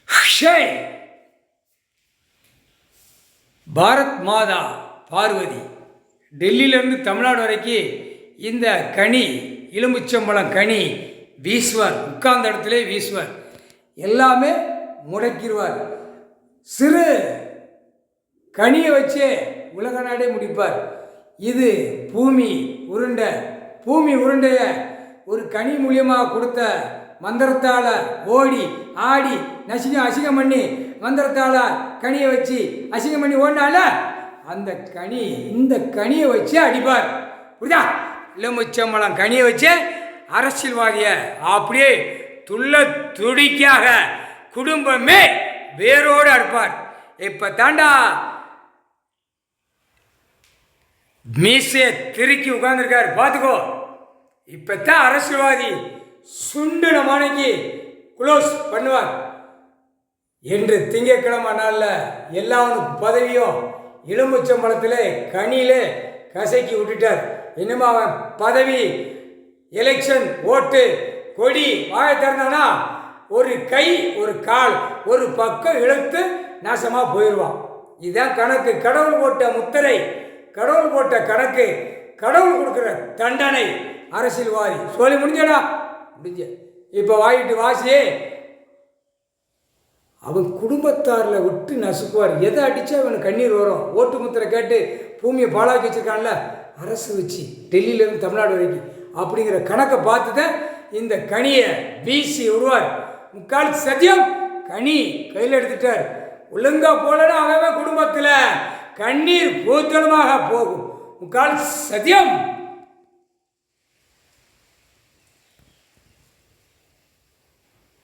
ஷே பாரத் மாதா பார்வதி டெல்லியிலேருந்து தமிழ்நாடு வரைக்கும் இந்த கனி எலுமிச்சம்பழம் கனி வீசுவார். உட்கார்ந்த இடத்துல வீசுவார். எல்லாமே முடக்கிடுவார். சிறு கனியை வச்சே உலக நாடே முடிப்பார். இது பூமி உருண்டைய ஒரு கனி மூலியமாக கொடுத்த மந்திரத்தால் ஓடி ஆடி அசிங்கம் பண்ணி மந்திரத்தால் கனியை வச்சு அசிங்கம் பண்ணி ஓடினால அந்த கனி இந்த கனியை வச்சு அடிப்பார். புரியுதா? எலுமிச்சம்பழம் கனியை வச்சு அரசியல்வாதிய அப்படியே துடிக்காக குடும்பமே வேரோடு அறுப்பார். இப்ப தாண்டா மீசைய திருக்கி உட்கார்ந்துருக்காரு, பார்த்துக்கோ. இப்பத்தான் அரசியல்வாதி சுண்டு மனைக்கு குளோஸ் பண்ணுவார் என்று திங்கட்கிழமை நாளில் எல்லாவனுக்கு பதவியும் எலுமிச்சம்பழத்தில் கனியிலே கசக்கி விட்டுட்டார். இனிமே அவன் பதவி எலெக்ஷன் ஓட்டு கொடி வாய திறந்தானா ஒரு கை ஒரு கால் ஒரு பக்கம் இழுத்து நாசமாக போயிடுவான். இதுதான் கணக்கு. கடவுள் போட்ட முத்திரை, கடவுள் போட்ட கணக்கு, கடவுள் கொடுக்குற தண்டனை. அரசியல்வாதி சொல்லி முடிஞ்சடா முடிஞ்ச. இப்போ வாங்கிட்டு வாசியே அவன் குடும்பத்தாரில் விட்டு நசுக்குவார். எதை அடித்தா அவனுக்கு கண்ணீர் வரும். ஓட்டு முத்திரை கேட்டு பூமியை பாழாக்கி வச்சிருக்கான்ல அரசு வச்சு டெல்லியிலேருந்து தமிழ்நாடு வரைக்கும் அப்படிங்கிற கணக்கை பார்த்து தான் இந்த கனியை வீசி விடுவார். முக்கால் சத்தியம் கனி கையில் எடுத்துட்டார். ஒழுங்கா போலன்னா அவன் குடும்பத்தில் கண்ணீர் பூத்தலமாக போகும். முக்கால் சத்தியம்.